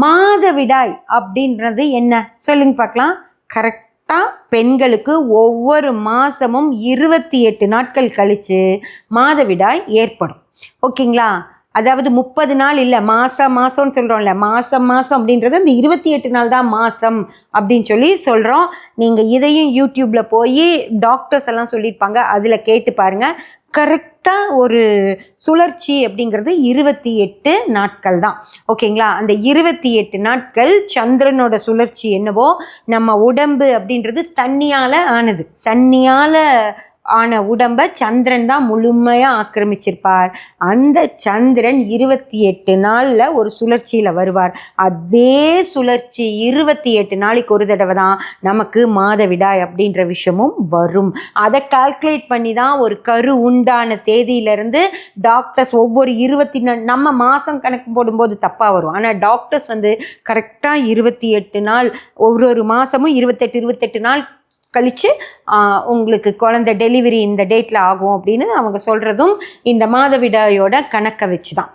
மாதவிடாய் அப்படின்றது என்ன சொல்லுங்க பார்க்கலாம். கரெக்டாக பெண்களுக்கு ஒவ்வொரு மாதமும் 28 நாட்கள் கழித்து மாதவிடாய் ஏற்படும். ஓகேங்களா? அதாவது 30 நாள் இல்லை, மாதம்னு சொல்கிறோம்ல, மாதம் அப்படின்றது அந்த 28 நாள் தான் மாதம் அப்படின்னு சொல்லி சொல்கிறோம். நீங்கள் இதையும் யூடியூப்பில் போய் டாக்டர்ஸ் எல்லாம் சொல்லியிருப்பாங்க, அதில் கேட்டு பாருங்கள். கரெக்டாக ஒரு சுழற்சி அப்படிங்கிறது 28 நாட்கள் தான். ஓகேங்களா? அந்த 28 நாட்கள் சந்திரனோட சுழற்சி என்னவோ, நம்ம உடம்பு அப்படின்றது தண்ணியால் ஆனது. தண்ணியால் ஆன உடம்பை சந்திரன் தான் முழுமையாக ஆக்கிரமிச்சிருப்பார். அந்த சந்திரன் 28 நாளில் ஒரு சுழற்சியில் வருவார். அதே சுழற்சி 28 நாளைக்கு ஒரு தடவை தான் நமக்கு மாதவிடாய் அப்படின்ற விஷயமும் வரும். அதை கால்குலேட் பண்ணி தான் ஒரு கரு உண்டான தேதியிலேருந்து டாக்டர்ஸ் ஒவ்வொரு நம்ம மாதம் கணக்கு போடும்போது தப்பாக வரும். ஆனால் டாக்டர்ஸ் கரெக்டாக 28 நாள், ஒரு மாதமும் 28 நாள் கழித்து உங்களுக்கு குழந்தை டெலிவரி இந்த டேட்டில் ஆகும் அப்படின்னு அவங்க சொல்கிறதும் இந்த மாதவிடாயோட கணக்கை வச்சு தான்.